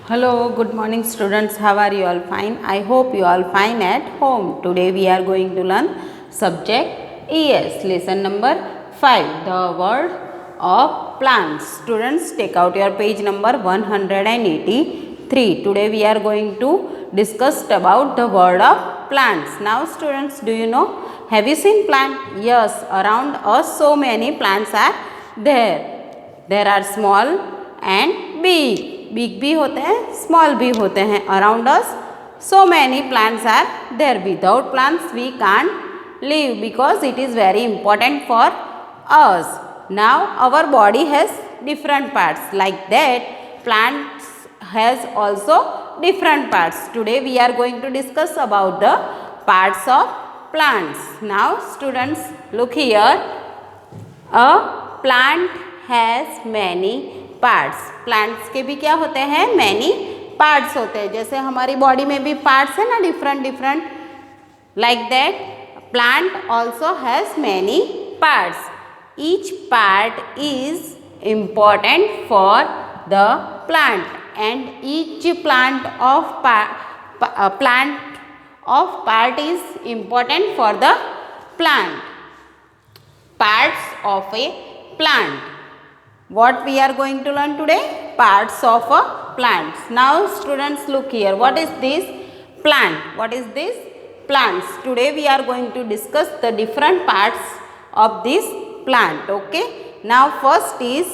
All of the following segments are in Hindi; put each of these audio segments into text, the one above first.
Hello, good morning students. How are you all? Fine. I hope you all fine at home. Today we are going to learn subject ES lesson number 5, the world of plants. Students, take out your page number 183. Today we are going to discuss about the world of plants. Now students, do you know, have you seen plant? Yes, around us so many plants are there. There are small and big. Big भी होते हैं, स्मॉल भी होते हैं. Around us so many plants are there. Without plants we can't live because it is very important for us. Now our body has different parts. Like that plants has also different parts. Today we are going to discuss about the parts of plants. Now students, look here. A plant has many parts. Plants के भी क्या होते हैं? मैनी पार्ट्स होते हैं. जैसे हमारी बॉडी में भी पार्ट्स है ना, different different. Like that plant also has many parts. Each part is important for the plant and each plant of part is important for the plant. Parts of A plant. What we are going to learn today? Parts of a plant. Now students, look here. What is this plant? What is this plants? Today we are going to discuss the different parts of this plant. Okay. Now first is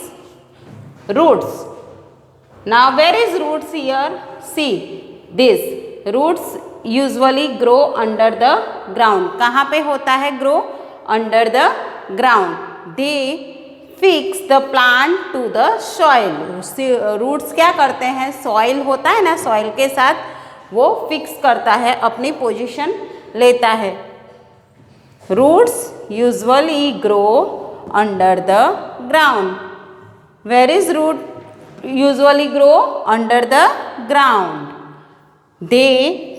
roots. Now where is roots here? See this. Roots usually grow under the ground. कहाँ पे होता है grow? Under the ground. They fix the plant to the soil. Roots क्या करते हैं? सॉइल होता है ना, सॉइल के साथ वो फिक्स करता है, अपनी पोजीशन लेता है. Roots usually grow under the ground. Where is root usually grow? Under the ground. They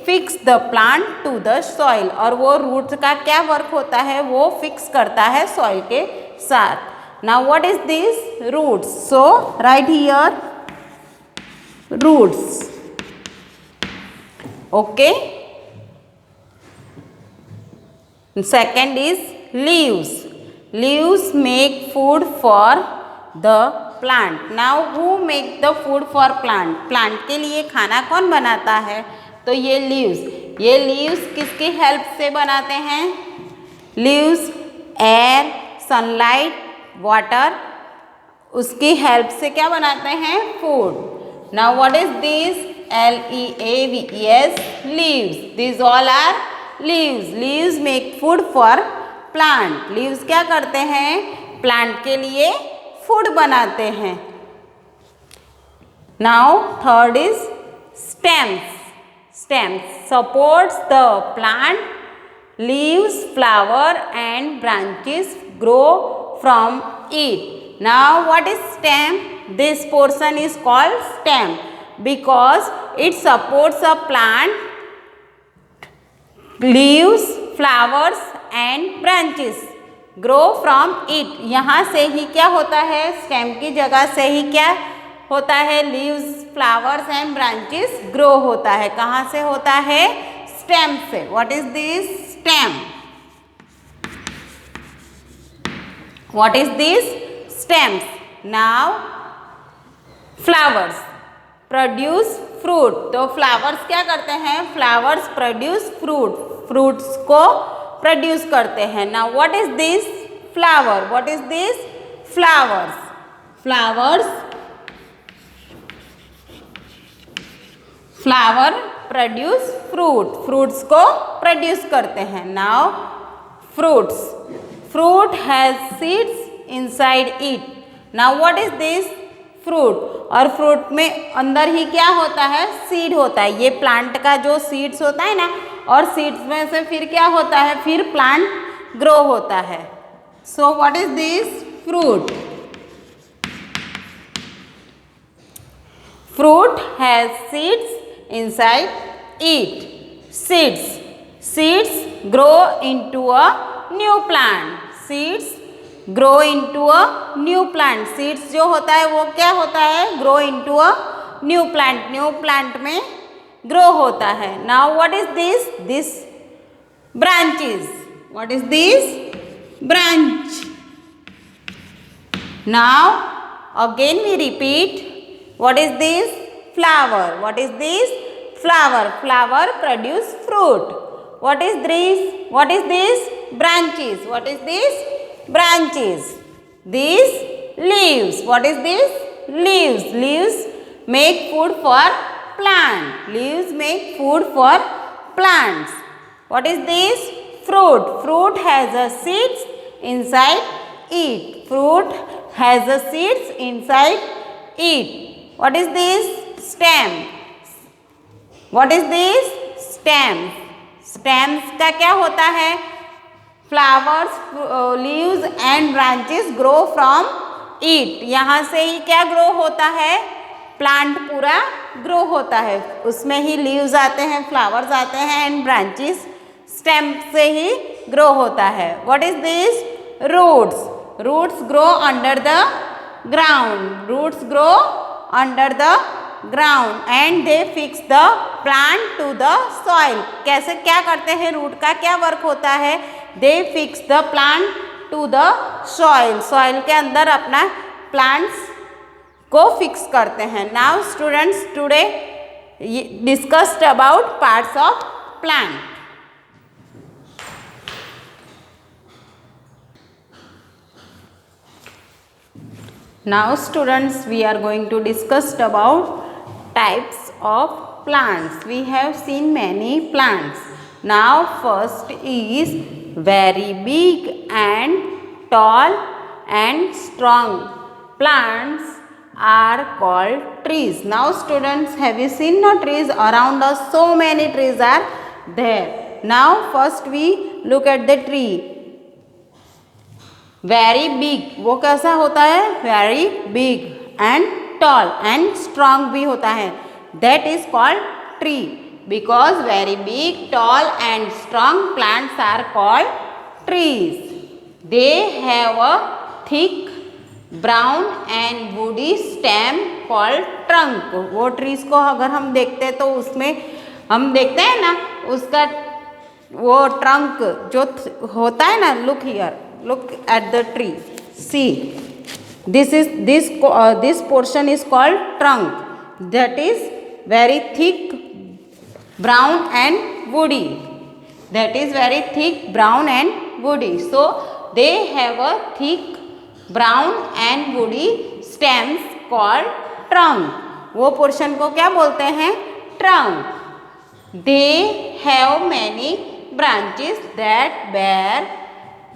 fix the plant to the soil. और वो रूट का क्या वर्क होता है? वो फिक्स करता है सॉइल के साथ. Now what is this? Roots. So write here roots. Okay. Second is leaves. Leaves make food for the plant. Now who make the food for plant? Plant के लिए खाना कौन बनाता है? तो ये leaves. ये leaves किसकी हेल्प से बनाते हैं? Leaves air, sunlight, वाटर, उसकी हेल्प से क्या बनाते हैं? Food. Now what is this? LEAVES, leaves. This all are leaves. Leaves make food for plant. Leaves क्या करते हैं? प्लांट के लिए फूड बनाते हैं. Now third is stems. Stems supports the plant. Leaves, flower and branches grow from it. Now what is stem? This portion is called stem because it supports a plant. Leaves, flowers and branches grow from it. यहाँ से ही क्या होता है? stem की जगह से ही क्या होता है? leaves, flowers and branches grow होता है. कहाँ से होता है? stem से. What is this? stem. What is this? Stems. Now flowers produce fruit. तो flowers क्या करते हैं? Flowers produce fruit. Fruits को produce करते हैं. Now what is this? Flower. What is this? Flowers. Flower produce fruit. Fruits को produce करते हैं. Now fruits. Fruit has seeds inside it. Now what is this? Fruit. और फ्रूट में अंदर ही क्या होता है? सीड होता है. ये प्लांट का जो सीड्स होता है ना, और सीड्स में से फिर क्या होता है? फिर प्लांट ग्रो होता है. So what is this? Fruit. Fruit has seeds inside it. Seeds grow into a new plant. Seeds grow into a new plant. Seeds जो होता है वो क्या होता है? Grow into a new plant में ग्रो होता है. Now what is this branches. What is this? Branch. Now again we repeat. What is this? Flower. What is this? Flower. Flower produce fruit. What is this? What is this? Branches. What is this? Branches. These leaves. What is this? Leaves. Leaves make food for plant. Leaves make food for plants. What is this? Fruit. Fruit has a seeds inside it. Fruit has a seeds inside it. What is this? Stem. What is this? Stem. Stems का क्या होता है? Flowers, leaves and branches grow from it. यहाँ से ही क्या grow होता है? प्लांट पूरा ग्रो होता है. उसमें ही लीव्स आते हैं, फ्लावर्स आते हैं एंड ब्रांचेस स्टेम से ही ग्रो होता है. What is this? Roots. Roots grow under the ground. Roots grow under the ground and they fix the plant to the soil. कैसे क्या करते हैं? रूट का क्या वर्क होता है? They fix the plant to the soil. Soil के अंदर अपना प्लांट्स को फिक्स करते हैं. Now students today discussed about parts of plant. Now students we are going to discuss about types of plants. We have seen many plants. Now first is very big and tall and strong plants are called trees. Now students, have you seen no trees around us? So many trees are there. Now first we look at the tree. Very big, वो कैसा होता है? Very big and tall and strong भी होता है. That is called tree. Because very big, tall and strong plants are called trees. They have a thick brown and woody stem called trunk. वो trees को अगर हम देखते हैं तो उसमें हम देखते हैं ना उसका वो trunk जो होता है ना. Look here. Look at the tree. See, this portion is called trunk. That is very thick, brown and woody. That is very thick, brown and woody. So they have a thick, brown and woody stems called trunk. वो portion को क्या बोलते हैं? Trunk. They have many branches that bear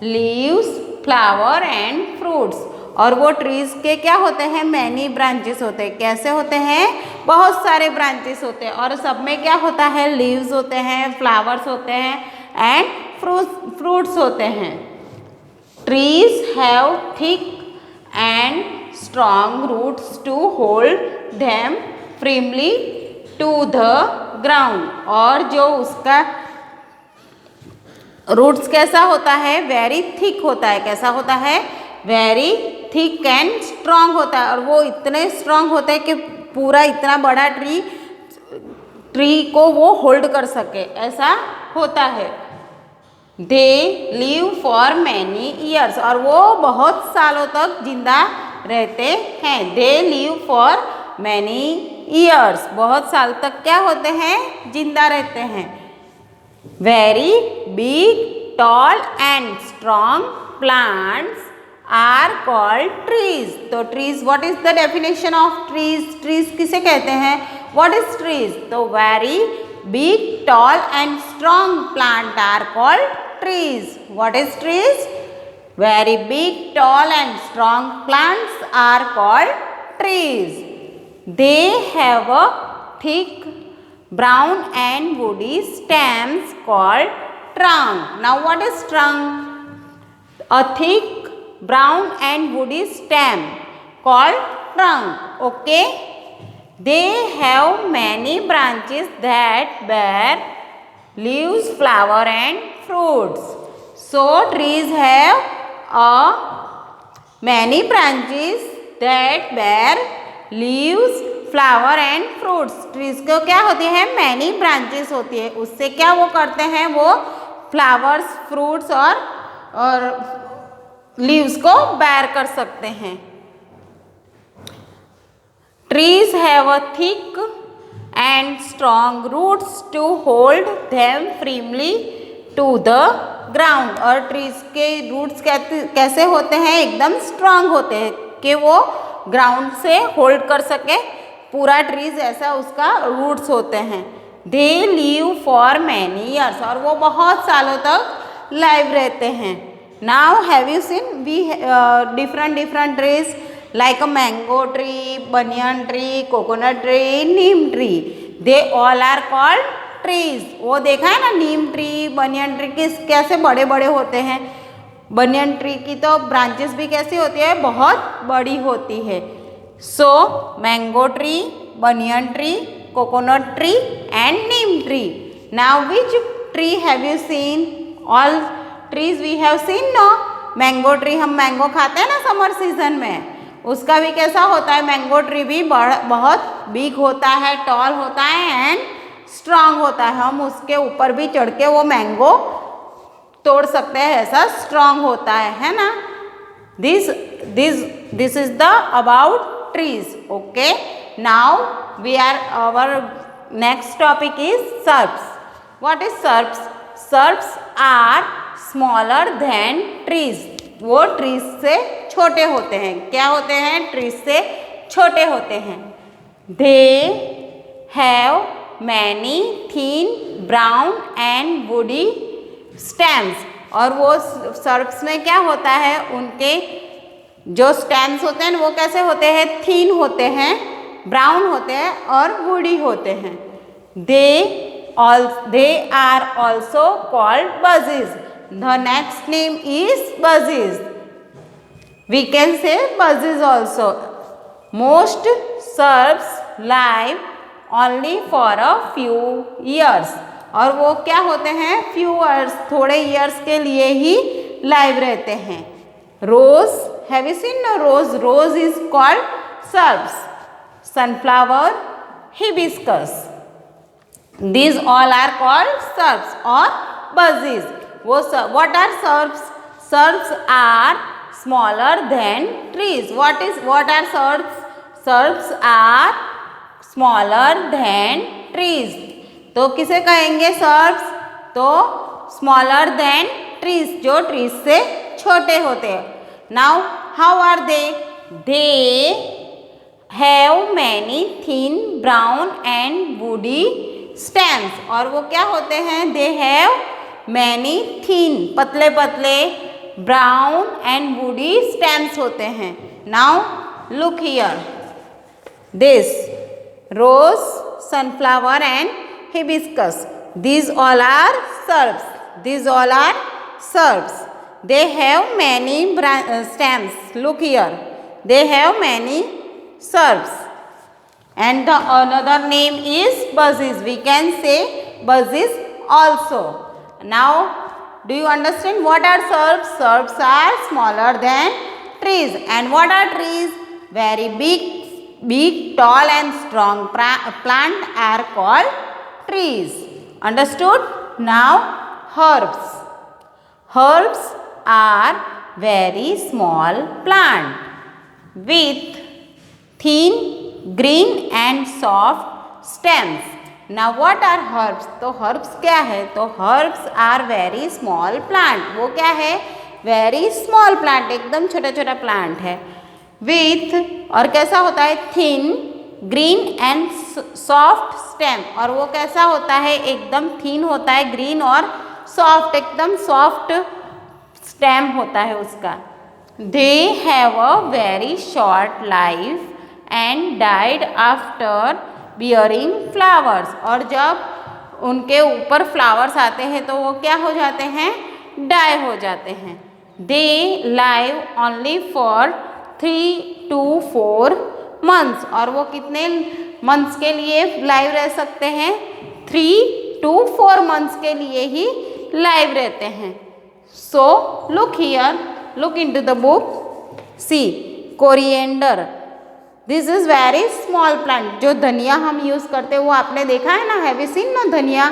leaves, flower and fruits. और वो ट्रीज के क्या होते हैं? मैनी ब्रांचेस होते हैं. कैसे होते हैं? बहुत सारे ब्रांचेस होते हैं और सब में क्या होता है? लीव्स होते हैं, फ्लावर्स होते हैं एंड फ्रूट्स होते हैं. Trees have thick and strong roots to hold them firmly to the ground. और जो उसका रूट्स कैसा होता है? वेरी थिक होता है. कैसा होता है? वेरी थिक एंड स्ट्रॉन्ग होता है. और वो इतने स्ट्रॉन्ग होते हैं कि पूरा इतना बड़ा ट्री को वो होल्ड कर सके, ऐसा होता है. दे लिव फॉर मैनी ईयर्स. और वो बहुत सालों तक जिंदा रहते हैं. They live for many years. बहुत साल तक क्या होते हैं? जिंदा रहते हैं. Very big, tall and strong plants are called trees. तो trees, what is the definition of trees? Trees किसे कहते हैं? What is trees? तो very big, tall and strong plant are called trees. What is trees? Very big, tall and strong plants are called trees. They have a thick brown and woody stems called trunk. Now what is trunk? A thick brown and woody stem called trunk. Okay. They have many branches that bear leaves, flower and fruits. So trees have many branches that bear leaves, flower and fruits. Trees को क्या होती है, मैनी ब्रांचेस होती है, उससे क्या वो करते हैं, वो फ्लावर्स, फ्रूट्स और लीव्स को बेयर कर सकते हैं। Trees have a thick and strong roots to hold them firmly to the ground. और ट्रीज के रूट्स कैसे होते हैं, एकदम स्ट्रॉन्ग होते हैं कि वो ग्राउंड से होल्ड कर सके, पूरा ट्रीज ऐसा उसका रूट्स होते हैं। They live for many years, और वो बहुत सालों तक लाइव रहते हैं। Now have you seen we different trees like a mango tree, banyan tree, coconut tree, neem tree. They all are called trees. वो देखा है ना, नीम ट्री, बनियन ट्री कैसे बड़े बड़े होते हैं। बनियन ट्री की तो ब्रांचेस भी कैसी होती है, बहुत बड़ी होती है। So mango tree, banyan tree, coconut tree and neem tree. Now which tree have you seen? All trees we have seen no. Mango tree, हम मैंगो खाते हैं ना समर सीजन में, उसका भी कैसा होता है, मैंगो ट्री भी बहुत बिग होता है, टॉल होता है एंड स्ट्रांग होता है। हम उसके ऊपर भी चढ़ के वो मैंगो तोड़ सकते हैं, ऐसा स्ट्रांग होता है ना। This is the about trees. Okay, now we are our next topic is shrubs. What is shrubs? Shrubs are smaller than trees. वो ट्रीज से छोटे होते हैं। क्या होते हैं? ट्रीज से छोटे होते हैं। They have many thin brown and woody stems. और वो सर्प्स में क्या होता है, उनके जो स्टेम्स होते हैं वो कैसे होते हैं, थिन होते हैं, ब्राउन होते हैं और वुडी होते हैं। They are also called bushes. The next name is buzzes. We can say buzzes also. Most सर्प्स live only for a few years. और वो क्या होते हैं, few years, थोड़े years के लिए ही live रहते हैं। Rose, have you seen a rose? Rose is called सर्प्स. Sunflower, hibiscus. These all are called सर्प्स or buzzes. What are सर्प्स? सर्प्स are smaller than trees. What are सर्प्स? सर्प्स are smaller than trees. तो किसे कहेंगे सर्प्स? तो smaller than trees, जो trees से छोटे होते हैं। Now how are they? They have many thin brown and woody stems. और वो क्या होते हैं? They have many thin, पतले पतले, brown and woody stems होते हैं। Now look here, this rose, sunflower and hibiscus, these all are सर्प्स. These all are सर्प्स. They have many stems. Look here, they have many सर्प्स. And the another name is buzzes. We can say buzzes also. Now, do you understand what are सर्प्स? सर्प्स are smaller than trees. And what are trees? Very big, tall and strong plant are called trees. Understood? Now, herbs. Herbs are very small plant with thin, green and soft stems. Now what are herbs? तो herbs क्या है? तो herbs are very small plant. वो क्या है? Very small plant, एकदम छोटा छोटा plant है। With, और कैसा होता है? Thin, green and soft stem. और वो कैसा होता है? एकदम thin होता है, green और soft, एकदम soft stem होता है उसका। They have a very short life and died after bearing flowers. और जब उनके ऊपर फ्लावर्स आते हैं तो वो क्या हो जाते हैं? डाई हो जाते हैं। They live only for 3 to 4 months. और वो कितने मंथ्स के लिए लाइव रह सकते हैं? 3 to 4 months के लिए ही लाइव रहते हैं। So look here, look into the book. See, coriander. This is very small plant. जो धनिया हम यूज करते हैं वो आपने देखा है ना, हैव यू सीन ना धनिया?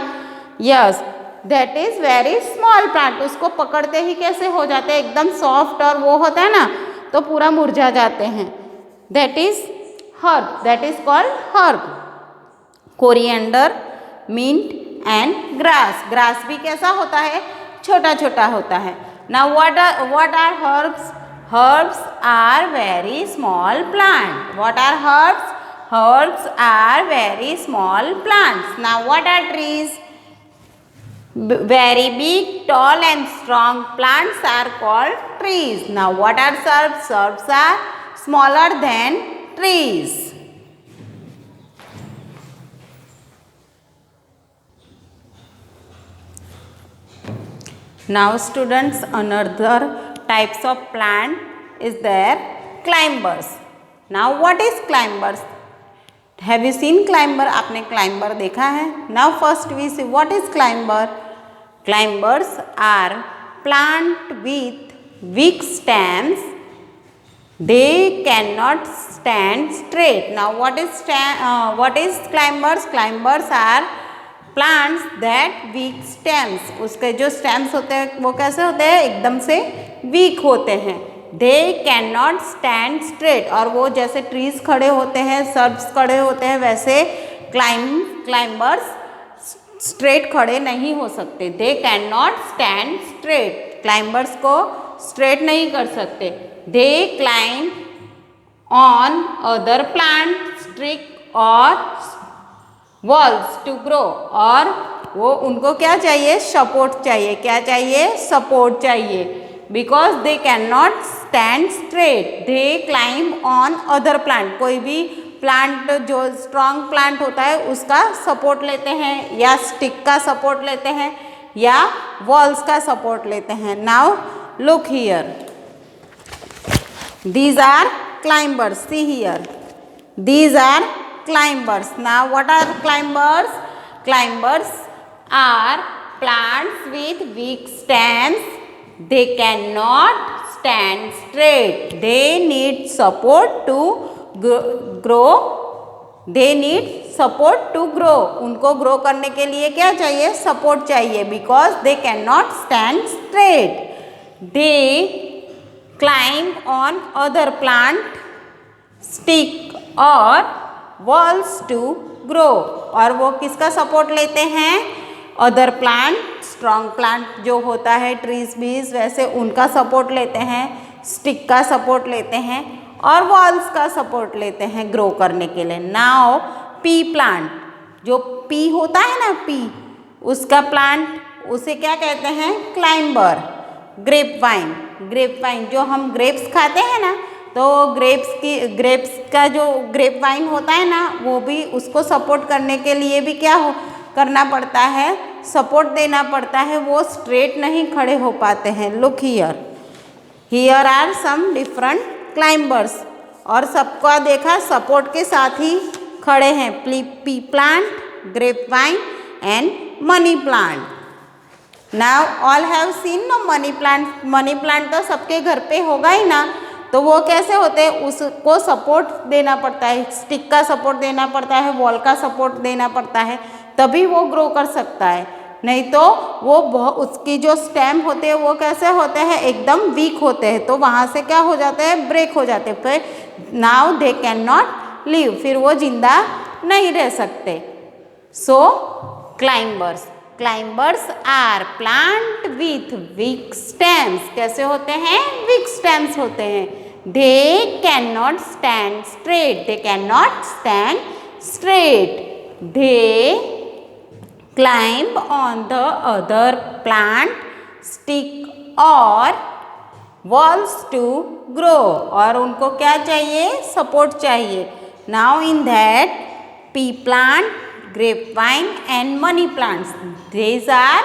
Yes, that is very small plant. उसको पकड़ते ही कैसे हो जाते हैं, एकदम सॉफ्ट, और वो होता है ना तो पूरा मुरझा जाते हैं। That is herb, that is called herb. Coriander, mint and grass. Grass भी कैसा होता है, छोटा छोटा होता है। Now what are herbs? Herbs are very small plant. What are herbs? Herbs are very small plants. Now what are trees? Very big, tall and strong plants are called trees. Now what are shrubs? Shrubs are smaller than trees. Now students, another types of plant is there, climbers. Now what is climbers? Have you seen climber? आपने climber देखा है? Now first we see what is climber. Climbers are plant with weak stems. They cannot stand straight. Now what is climbers? Climbers are plants that weak stems. उसके जो स्टेम्स होते हैं वो कैसे होते हैं, एकदम से वीक होते हैं। They can not stand straight, और वो जैसे ट्रीज खड़े होते हैं, सर्ब्स खड़े होते हैं, वैसे क्लाइंबर्स स्ट्रेट खड़े नहीं हो सकते। दे can not stand straight, climbers को स्ट्रेट नहीं कर सकते। दे climb on other plant, stick और वॉल्स टू ग्रो, और वो उनको क्या चाहिए, सपोर्ट चाहिए। क्या चाहिए, सपोर्ट चाहिए। Because they can not stand straight, they climb on other plant. कोई भी प्लांट जो स्ट्रॉन्ग प्लांट होता है उसका सपोर्ट लेते हैं, या स्टिक का सपोर्ट लेते हैं, या वॉल्स का सपोर्ट लेते हैं। Now look here, these are climbers, see here, these are climbers. Now what are climbers? Climbers are plants with weak stems. They cannot stand straight. They need support to grow. They need support to grow. उनको grow करने के लिए क्या चाहिए, support चाहिए, because they cannot stand straight. They climb on other plant, stick और वॉल्स टू ग्रो, और वो किसका सपोर्ट लेते हैं, अदर प्लांट, स्ट्रॉन्ग प्लांट जो होता है ट्रीज बीज, वैसे उनका सपोर्ट लेते हैं, स्टिक का सपोर्ट लेते हैं, और वॉल्स का सपोर्ट लेते हैं ग्रो करने के लिए। नाउ पी प्लांट, जो पी होता है ना, पी उसका प्लांट, उसे क्या कहते हैं, climber. Grape vine, grape vine जो हम ग्रेप्स खाते हैं ना, तो ग्रेप्स का जो ग्रेप वाइन होता है ना, वो भी उसको सपोर्ट करने के लिए भी क्या करना पड़ता है, सपोर्ट देना पड़ता है। वो स्ट्रेट नहीं खड़े हो पाते हैं। Look here, here are some different climbers, और सबका देखा सपोर्ट के साथ ही खड़े हैं। Pea plant, grape vine and money plant. Now all have seen no money plant. Money plant तो सबके घर पे होगा ही ना, तो वो कैसे होते हैं, उसको सपोर्ट देना पड़ता है, स्टिक का सपोर्ट देना पड़ता है, वॉल का सपोर्ट देना पड़ता है, तभी वो ग्रो कर सकता है। नहीं तो वो उसकी जो स्टेम होते हैं वो कैसे होते हैं, एकदम वीक होते हैं, तो वहाँ से क्या हो जाते हैं, ब्रेक हो जाते हैं। फिर now they can not live, फिर वो जिंदा नहीं रह सकते। So climbers, climbers are plant with weak stems. कैसे होते हैं, वीक स्टेम्स होते हैं। They can not stand straight, they can not stand straight. They climb on the other plant, stick और वॉल्स टू ग्रो, और उनको क्या चाहिए, सपोर्ट चाहिए। Now in that pea plant, grapevine and money plants, these are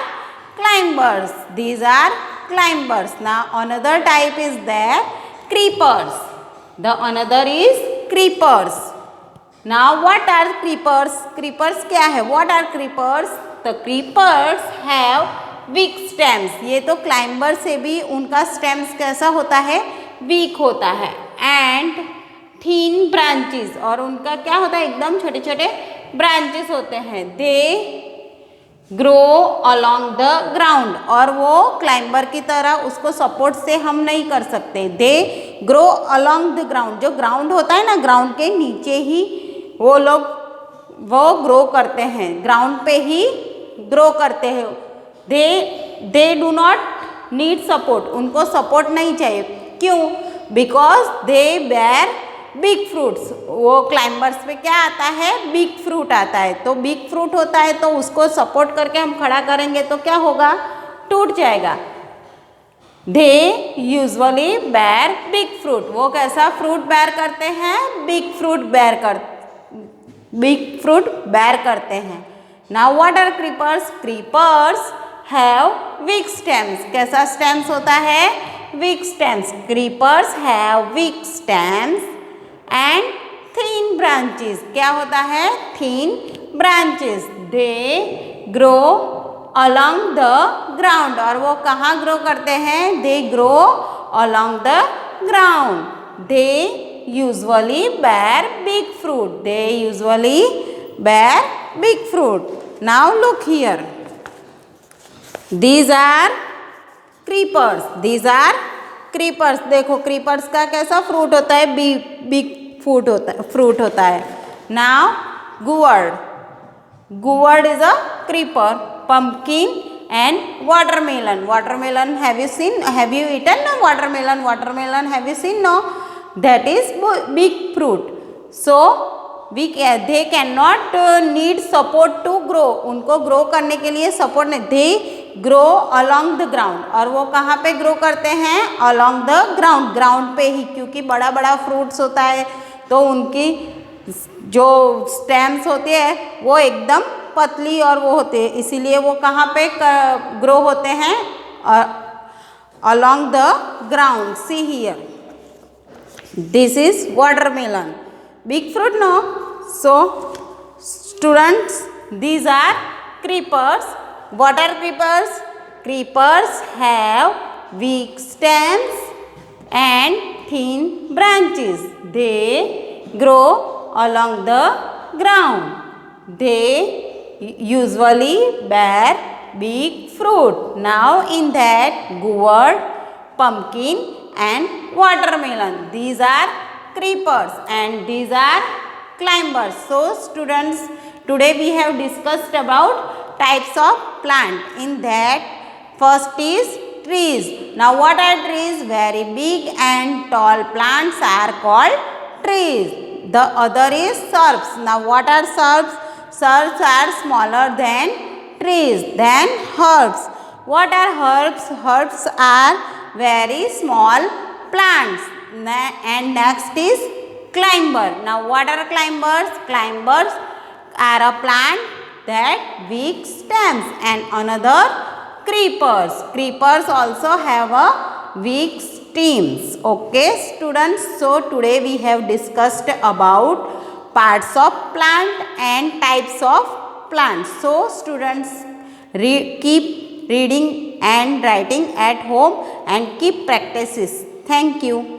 climbers, these are climbers. Now another type is there, creepers. The another is creepers. Now what are creepers? Creepers क्या है, what are creepers? The creepers have weak stems. ये तो climber से भी उनका stems कैसा होता है, weak होता है, and थिन ब्रांचेस, और उनका क्या होता है, एकदम छोटे छोटे ब्रांचेस होते हैं। They grow along the ground, और वो क्लाइंबर की तरह उसको सपोर्ट से हम नहीं कर सकते। दे ग्रो अलोंग द ग्राउंड, जो ग्राउंड होता है ना, ग्राउंड के नीचे ही वो लोग वो ग्रो करते हैं, ग्राउंड पे ही ग्रो करते हैं। They do not need support, उनको सपोर्ट नहीं चाहिए। क्यों? Because they bear big fruits, वो क्लाइंबर्स पे क्या आता है, बिग फ्रूट आता है। तो बिग फ्रूट होता है तो उसको सपोर्ट करके हम खड़ा करेंगे तो क्या होगा, टूट जाएगा। They usually bear big fruit, वो कैसा फ्रूट बेयर करते हैं, बिग फ्रूट बेयर करते हैं। Now what are creepers? Creepers have weak stems, कैसा स्टेम्स होता है, weak stems. Creepers have weak stems and thin branches, क्या होता है, thin branches. They grow along the ground, और वो कहाँ ग्रो करते हैं, they grow along the ground. They usually bear big fruit, they usually bear big fruit. Now look here, these are creepers, these are creepers. देखो क्रीपर्स का कैसा फ्रूट होता है, बिग फ्रूट होता है। Now gourd, gourd is a creeper. pumpkin and watermelon, watermelon have you seen, have you eaten watermelon have you seen? No, that is big fruit. So they cannot need support to grow, उनको grow करने के लिए support नहीं, they grow along the ground, और वो कहाँ पे grow करते हैं, along the ground, ground पे ही, क्योंकि बड़ा बड़ा fruits होता है तो उनकी जो स्टेम्स होती है वो एकदम पतली और वो होते हैं, इसीलिए वो कहाँ पे ग्रो होते हैं, along the ground. See here, this is watermelon, big fruit, no? So students, these are creepers. What are creepers? Creepers have weak stems and thin branches. They grow along the ground. They usually bear big fruit. Now in that, gourd, pumpkin and watermelon, these are creepers and these are climbers. So students, today we have discussed about types of plant. In that, first is trees. Now what are trees? Very big and tall plants are called trees. The other is shrubs. Now what are shrubs? Shrubs are smaller than trees. Then herbs. What are herbs? Herbs are very small plants. And next is climber. Now what are climbers? Climbers are a plant that weak stems, and another creepers. Creepers also have a weak stems. Okay students, so today we have discussed about parts of plant and types of plants. So students, keep reading and writing at home and keep practices. Thank you.